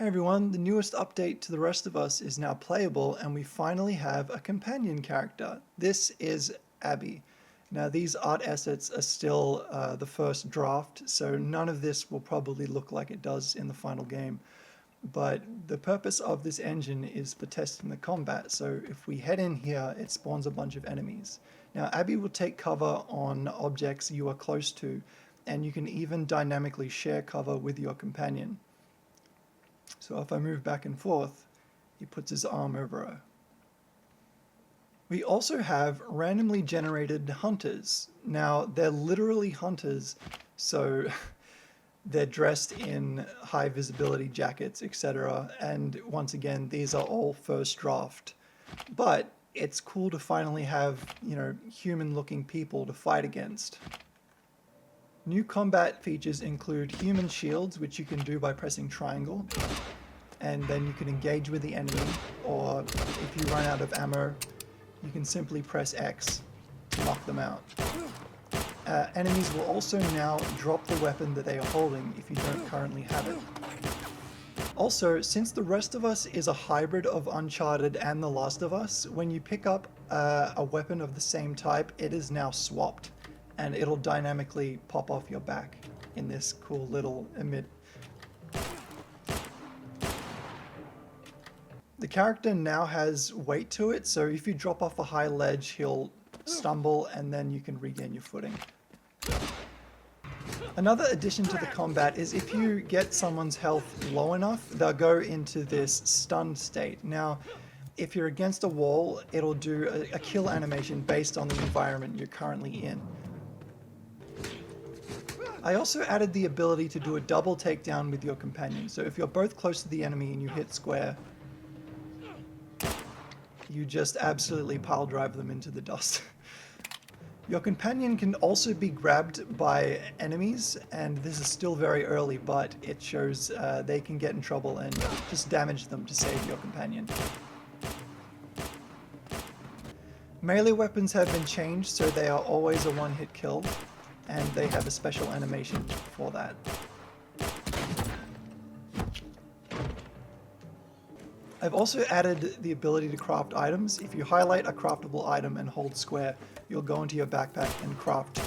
Hey everyone, the newest update to The Rest of Us is now playable and we finally have a companion character. This is Abby. Now these art assets are still the first draft, so none of this will probably look like it does in the final game. But the purpose of this engine is for testing the combat, so if we head in here, it spawns a bunch of enemies. Now Abby will take cover on objects you are close to, and you can even dynamically share cover with your companion. So if I move back and forth, he puts his arm over her. We also have randomly generated hunters. Now they're literally hunters, so they're dressed in high visibility jackets, etc. And once again, these are all first draft. But it's cool to finally have, human looking people to fight against. New combat features include human shields, which you can do by pressing triangle, and then you can engage with the enemy, or if you run out of ammo, you can simply press X to knock them out. Enemies will also now drop the weapon that they are holding if you don't currently have it. Also, since The Rest of Us is a hybrid of Uncharted and The Last of Us, when you pick up a weapon of the same type, it is now swapped, and it'll dynamically pop off your back in this cool little emit. The character now has weight to it, so if you drop off a high ledge, he'll stumble and then you can regain your footing. Another addition to the combat is if you get someone's health low enough, they'll go into this stunned state. Now, if you're against a wall, it'll do a kill animation based on the environment you're currently in. I also added the ability to do a double takedown with your companion. So if you're both close to the enemy and you hit square, you just absolutely pile drive them into the dust. Your companion can also be grabbed by enemies, and this is still very early, but it shows they can get in trouble and just damage them to save your companion. Melee weapons have been changed, so they are always a one-hit kill, and they have a special animation for that. I've also added the ability to craft items. If you highlight a craftable item and hold square, you'll go into your backpack and craft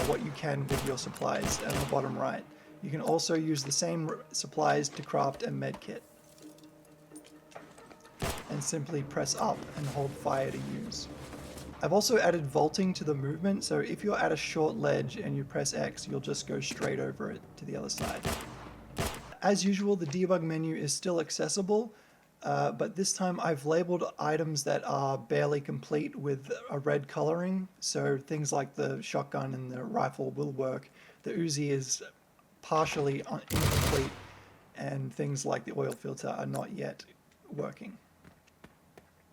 what you can with your supplies on the bottom right. You can also use the same supplies to craft a med kit. And simply press up and hold fire to use. I've also added vaulting to the movement, so if you're at a short ledge and you press X, you'll just go straight over it to the other side. As usual, the debug menu is still accessible, but this time I've labeled items that are barely complete with a red coloring, so things like the shotgun and the rifle will work. The Uzi is partially incomplete, and things like the oil filter are not yet working.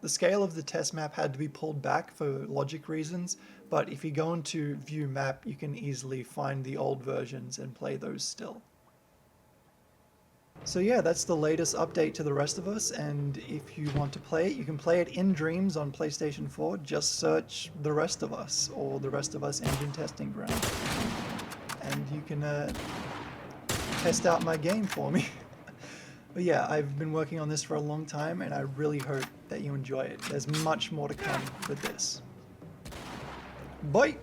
The scale of the test map had to be pulled back for logic reasons, but if you go into view map, you can easily find the old versions and play those still. So yeah, that's the latest update to The Rest of Us, and if you want to play it, you can play it in Dreams on PlayStation 4. Just search The Rest of Us or The Rest of Us Engine Testing Ground, and you can test out my game for me. But yeah, I've been working on this for a long time, and I really hope that you enjoy it. There's much more to come with this. Bye!